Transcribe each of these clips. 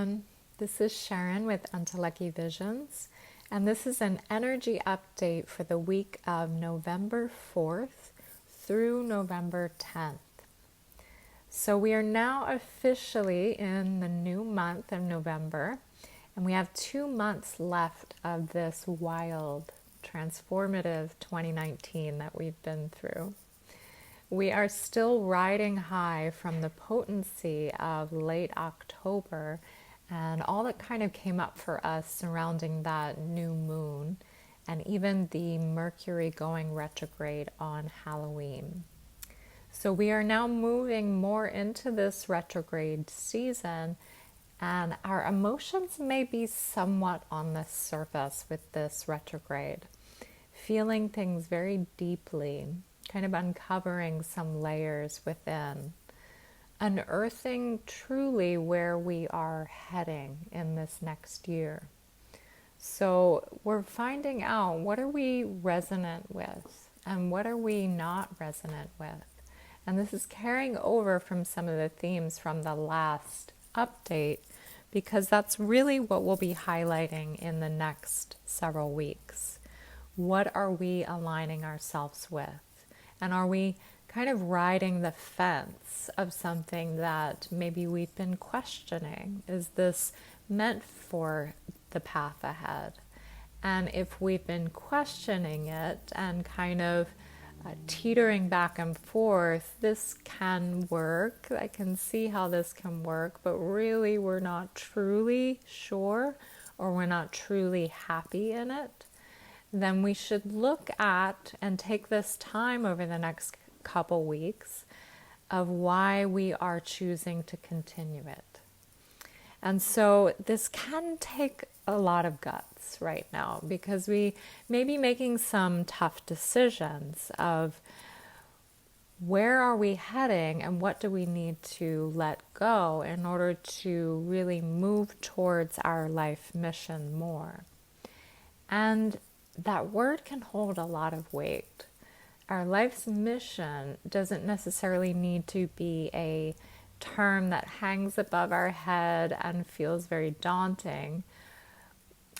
everyone. This is Sharon with Anteleki Visions, and this is an energy update for the week of November 4th through November 10th. So we are now officially in the new month of November, and we have 2 months left of this wild, transformative 2019 that we've been through. We are still riding high from the potency of late October and all that kind of came up for us surrounding that new moon and even the Mercury going retrograde on Halloween. So we are now moving more into this retrograde season, and our emotions may be somewhat on the surface with this retrograde, feeling things very deeply, kind of uncovering some layers within, unearthing truly where we are heading in this next year. So we're finding out, what are we resonant with and what are we not resonant with? And this is carrying over from some of the themes from the last update, because that's really what we'll be highlighting in the next several weeks. What are we aligning ourselves with? And are we kind of riding the fence of something that maybe we've been questioning? Is this meant for the path ahead? And if we've been questioning it and kind of teetering back and forth, this can work. I can see how this can work, but really we're not truly sure or we're not truly happy in it, then we should look at and take this time over the next couple weeks of why we are choosing to continue it. And so this can take a lot of guts right now, because we may be making some tough decisions of where are we heading and what do we need to let go in order to really move towards our life mission more. And that word can hold a lot of weight. Our life's mission doesn't necessarily need to be a term that hangs above our head and feels very daunting,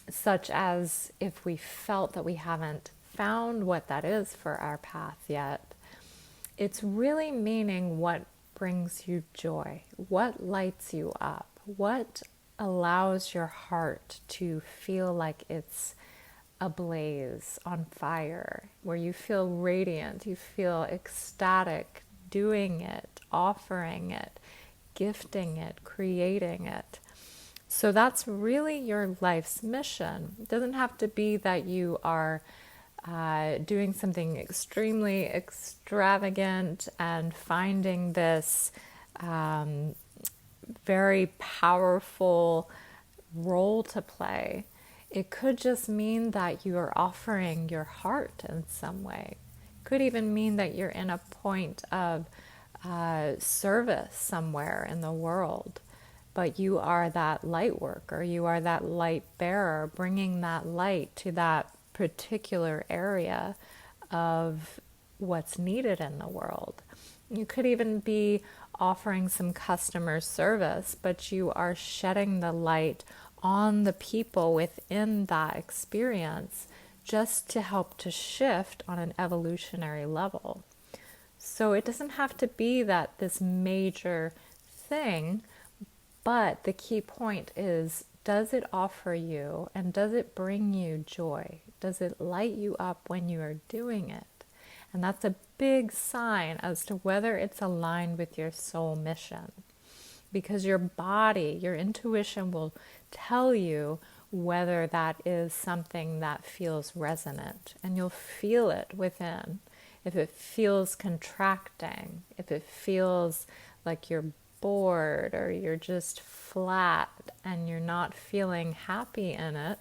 such as if we felt that we haven't found what that is for our path yet. It's really meaning what brings you joy, what lights you up, what allows your heart to feel like it's ablaze, on fire, where you feel radiant, you feel ecstatic doing it, offering it, gifting it, creating it. So that's really your life's mission. It doesn't have to be that you are doing something extremely extravagant and finding this very powerful role to play. It could just mean that you are offering your heart in some way. It could even mean that you're in a point of service somewhere in the world, but you are that light worker, you are that light bearer, bringing that light to that particular area of what's needed in the world. You could even be offering some customer service, but you are shedding the light on the people within that experience just to help to shift on an evolutionary level. So it doesn't have to be that this major thing, but the key point is, does it offer you and does it bring you joy? Does it light you up when you are doing it? And that's a big sign as to whether it's aligned with your soul mission. Because your body, your intuition will tell you whether that is something that feels resonant, and you'll feel it within. If it feels contracting, if it feels like you're bored or you're just flat and you're not feeling happy in it,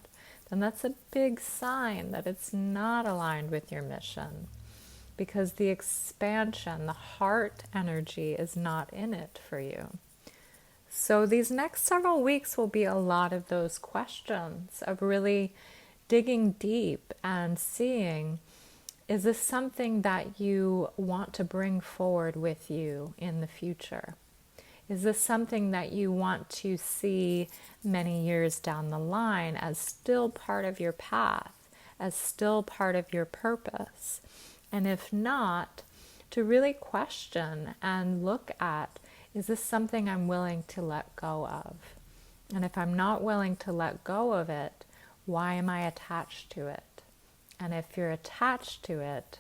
then that's a big sign that it's not aligned with your mission, because the expansion, the heart energy is not in it for you. So these next several weeks will be a lot of those questions of really digging deep and seeing, is this something that you want to bring forward with you in the future? Is this something that you want to see many years down the line as still part of your path, as still part of your purpose? And if not, to really question and look at, is this something I'm willing to let go of? And if I'm not willing to let go of it, why am I attached to it? And if you're attached to it,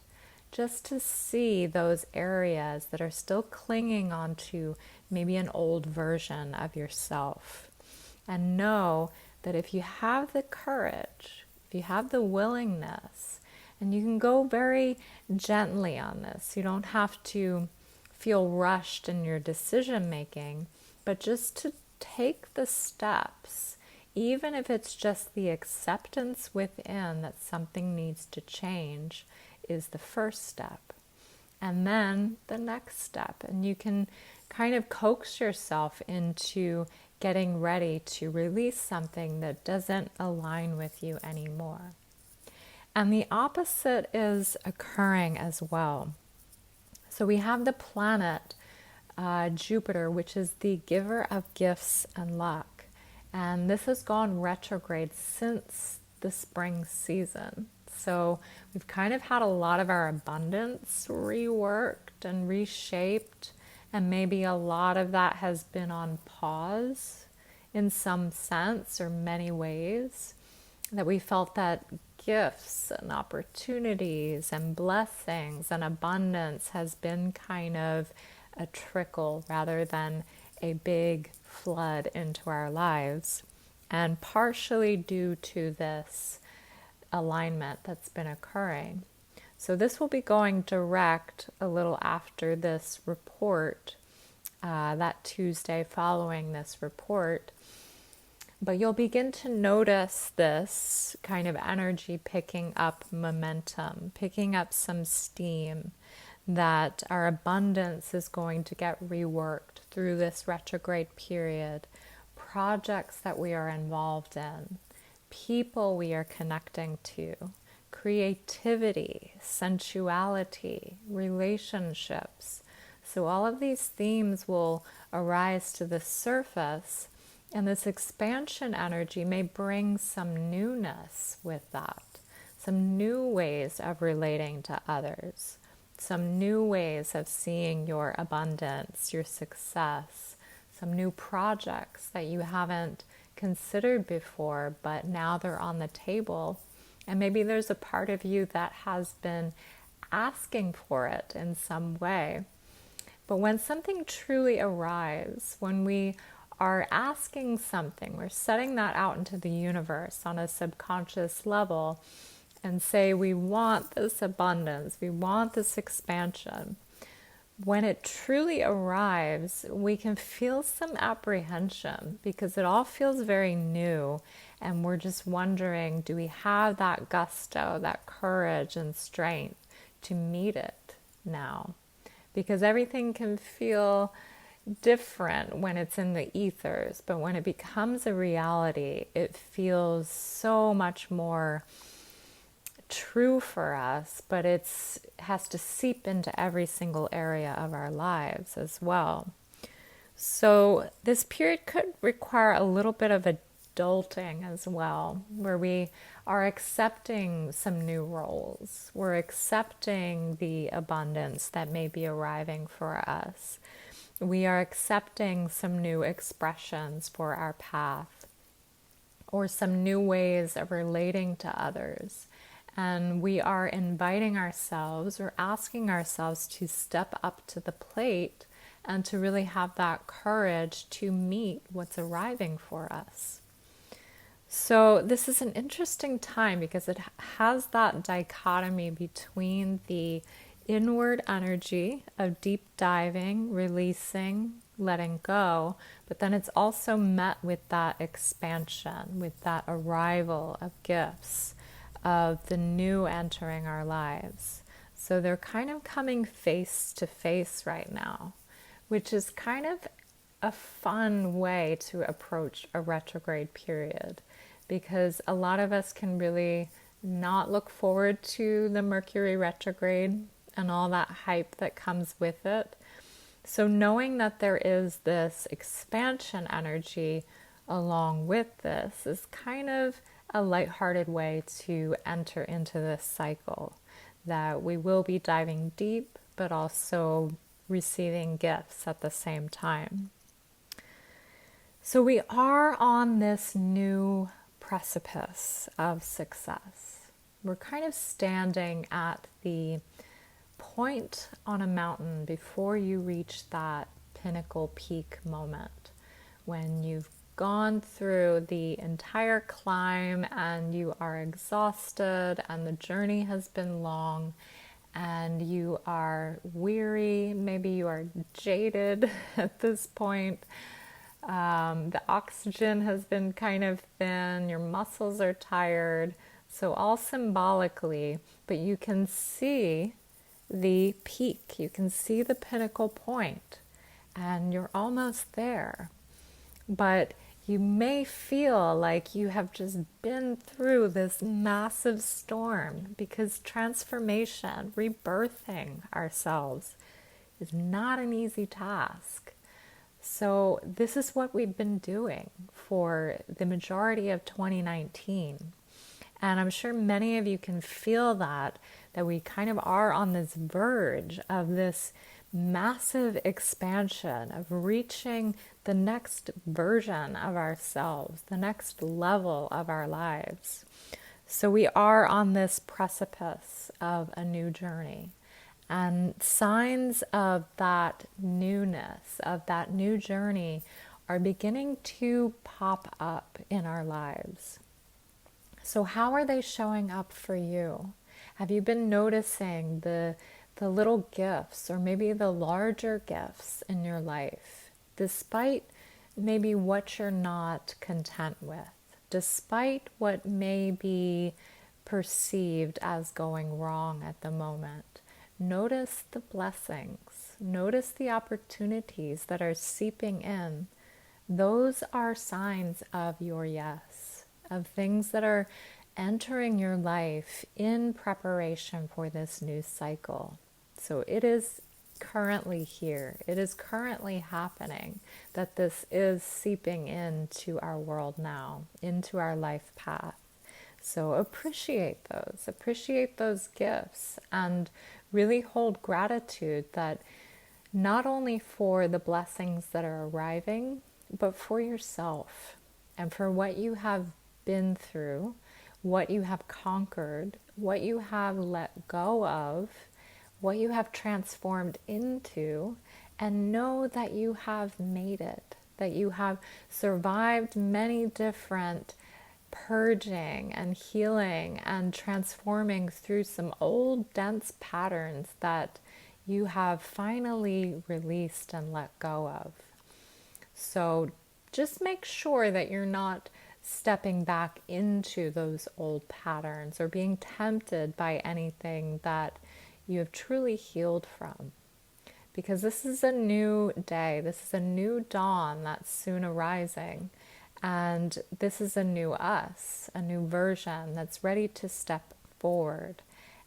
just to see those areas that are still clinging onto maybe an old version of yourself. And know that if you have the courage, if you have the willingness, and you can go very gently on this, you don't have to feel rushed in your decision making, but just to take the steps, even if it's just the acceptance within that something needs to change, is the first step. And then the next step. And you can kind of coax yourself into getting ready to release something that doesn't align with you anymore. And the opposite is occurring as well. So we have the planet Jupiter, which is the giver of gifts and luck. And this has gone retrograde since the spring season. So we've kind of had a lot of our abundance reworked and reshaped, and maybe a lot of that has been on pause in some sense or many ways, that we felt that gifts and opportunities and blessings and abundance has been kind of a trickle rather than a big flood into our lives. And partially due to this alignment that's been occurring. So this will be going direct a little after this report, that Tuesday following this report. But you'll begin to notice this kind of energy picking up momentum, picking up some steam, that our abundance is going to get reworked through this retrograde period, projects that we are involved in, people we are connecting to, creativity, sensuality, relationships. So all of these themes will arise to the surface, and this expansion energy may bring some newness with that, some new ways of relating to others, some new ways of seeing your abundance, your success, some new projects that you haven't considered before, but now they're on the table. And maybe there's a part of you that has been asking for it in some way. But when something truly arrives, when we are asking something, we're setting that out into the universe on a subconscious level and say, we want this abundance, we want this expansion. When it truly arrives, we can feel some apprehension because it all feels very new, and we're just wondering, do we have that gusto, that courage and strength to meet it now? Because everything can feel different when it's in the ethers, but when it becomes a reality, it feels so much more true for us, but it has to seep into every single area of our lives as well. So this period could require a little bit of adulting as well, where we are accepting some new roles. We're accepting the abundance that may be arriving for us. We are accepting some new expressions for our path, or some new ways of relating to others. And we are inviting ourselves or asking ourselves to step up to the plate and to really have that courage to meet what's arriving for us. So this is an interesting time because it has that dichotomy between the inward energy of deep diving, releasing, letting go, but then it's also met with that expansion, with that arrival of gifts, of the new entering our lives. So they're kind of coming face to face right now, which is kind of a fun way to approach a retrograde period, because a lot of us can really not look forward to the Mercury retrograde and all that hype that comes with it. So knowing that there is this expansion energy along with this is kind of a lighthearted way to enter into this cycle, that we will be diving deep, but also receiving gifts at the same time. So we are on this new precipice of success. We're kind of standing at the point on a mountain before you reach that pinnacle peak moment, when you've gone through the entire climb and you are exhausted and the journey has been long and you are weary, maybe you are jaded at this point. The oxygen has been kind of thin, your muscles are tired, so all symbolically, but you can see the peak, you can see the pinnacle point, and you're almost there. But you may feel like you have just been through this massive storm, because transformation, rebirthing ourselves, is not an easy task. So this is what we've been doing for the majority of 2019. And I'm sure many of you can feel that we kind of are on this verge of this massive expansion, of reaching the next version of ourselves, the next level of our lives. So we are on this precipice of a new journey. And signs of that newness, of that new journey, are beginning to pop up in our lives. So how are they showing up for you? Have you been noticing the little gifts, or maybe the larger gifts in your life, despite maybe what you're not content with, despite what may be perceived as going wrong at the moment? Notice the blessings. Notice the opportunities that are seeping in. Those are signs of your yes, of things that are entering your life in preparation for this new cycle. So it is currently here. It is currently happening, that this is seeping into our world now, into our life path. So appreciate those gifts, and really hold gratitude that not only for the blessings that are arriving, but for yourself and for what you have been through, what you have conquered, what you have let go of, what you have transformed into, and know that you have made it, that you have survived many different purging and healing and transforming through some old dense patterns that you have finally released and let go of. So just make sure that you're not stepping back into those old patterns or being tempted by anything that you have truly healed from. Because this is a new day, this is a new dawn that's soon arising. And this is a new us, a new version that's ready to step forward.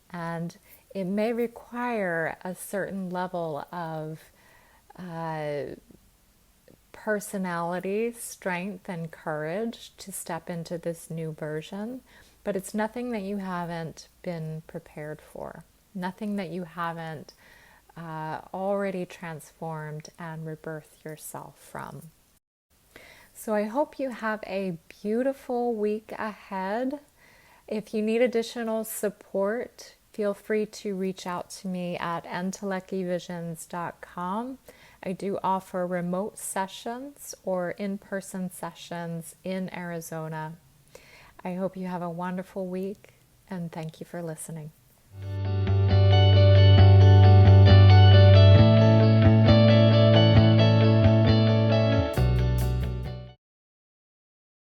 And it may require a certain level of personality, strength, and courage to step into this new version. But it's nothing that you haven't been prepared for, nothing that you haven't already transformed and rebirthed yourself from. So I hope you have a beautiful week ahead. If you need additional support, feel free to reach out to me at entelekivisions.com. I do offer remote sessions or in-person sessions in Arizona. I hope you have a wonderful week, and thank you for listening.